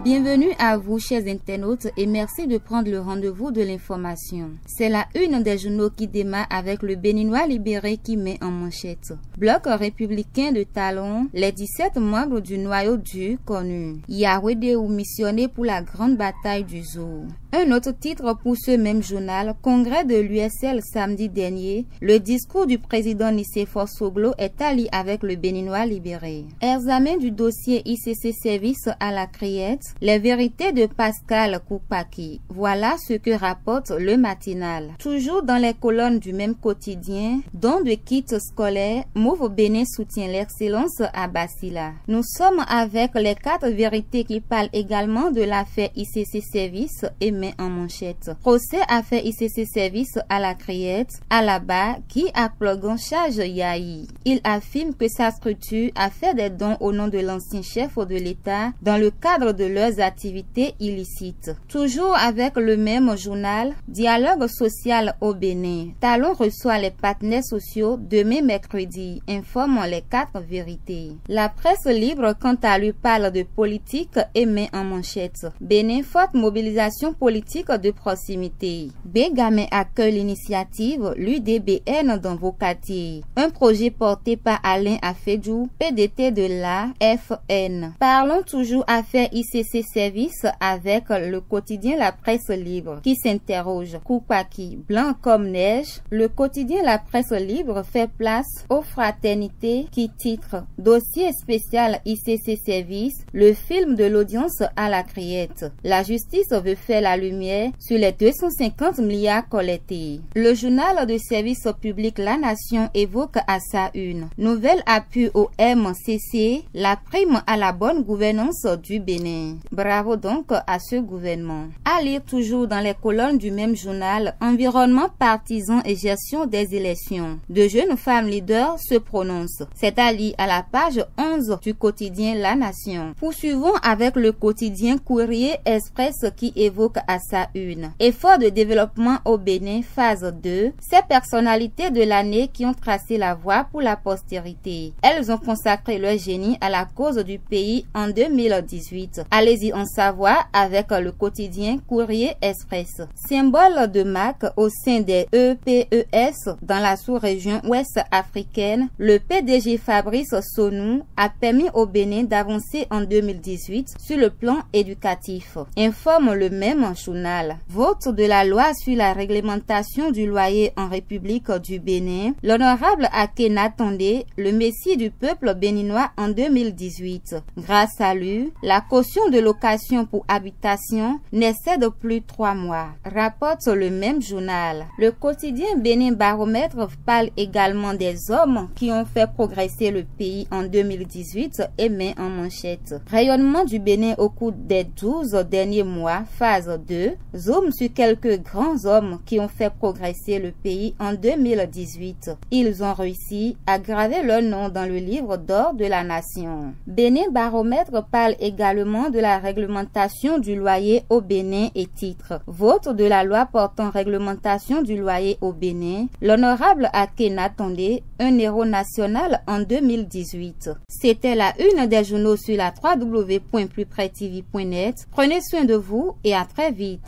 Bienvenue à vous, chers internautes, et merci de prendre le rendez-vous de l'information. C'est la une des journaux qui démarre avec le Béninois libéré qui met en manchette. Bloc républicain de Talon, les 17 membres du noyau dur connu. Yahweh ou missionné pour la grande bataille du jour. Un autre titre pour ce même journal, congrès de l'USL samedi dernier, le discours du président Nicéphore Soglo est allié avec le Béninois libéré. Examen du dossier ICC Service à la Criette, les vérités de Pascal Koupaki. Voilà ce que rapporte le matinal. Toujours dans les colonnes du même quotidien, don de kits scolaires, Move Bénin soutient l'excellence à Basila. Nous sommes avec les 4 vérités qui parlent également de l'affaire ICC Service et met en manchette. Procès affaire ICC Service à la Criette, à la bas qui a plug en charge Yahi. Il affirme que sa structure a fait des dons au nom de l'ancien chef de l'État dans le cadre de leurs activités illicites. Toujours avec le même journal, dialogue social au Bénin. Talon reçoit les partenaires sociaux demain mercredi, informe les 4 vérités. La presse libre quant à lui parle de politique et met en manchette. Bénin, forte mobilisation politique de proximité. Bégamé accueille l'initiative l'UDBN dans vos quartiers. Un projet porté par Alain Afedjou, PDT de la FN. Parlons toujours affaire ICC Service avec le quotidien La Presse Libre qui s'interroge. Koupaki, blanc comme neige. Le quotidien La Presse Libre fait place aux fraternités qui titre Dossier spécial ICC Service, le film de l'audience à la Criette. La justice veut faire la lumière sur les 250 milliards collectés. Le journal de service public La Nation évoque à sa une. Nouvelle appui au MCC, la prime à la bonne gouvernance du Bénin. Bravo donc à ce gouvernement. À lire toujours dans les colonnes du même journal, environnement partisan et gestion des élections. De jeunes femmes leaders se prononcent. C'est allié à la page 11 du quotidien La Nation. Poursuivons avec le quotidien Courrier Express qui évoque à sa une. Effort de développement au Bénin, phase 2. Ces personnalités de l'année qui ont tracé la voie pour la postérité. Elles ont consacré leur génie à la cause du pays en 2018. Allez-y en savoir avec le quotidien Courrier Express. Symbole de marque au sein des EPES dans la sous-région ouest africaine, le PDG Fabrice Sonou a permis au Bénin d'avancer en 2018 sur le plan éducatif. Informe le même journal. Vote de la loi sur la réglementation du loyer en République du Bénin. L'honorable Akena Tondé, le messie du peuple béninois en 2018. Grâce à lui, la caution de location pour habitation n'excède plus 3 mois. Rapporte le même journal. Le quotidien Bénin Baromètre parle également des hommes qui ont fait progresser le pays en 2018 et met en manchette. Rayonnement du Bénin au cours des 12 derniers mois, phase 2, zoom sur quelques grands hommes qui ont fait progresser le pays en 2018. Ils ont réussi à graver leur nom dans le livre d'or de la nation. Bénin Baromètre parle également de la réglementation du loyer au Bénin et titre vote de la loi portant réglementation du loyer au Bénin. L'honorable Akena Tondé, un héros national en 2018. C'était la une des journaux sur la www.plusprès.tv.net. Prenez soin de vous et à très vite.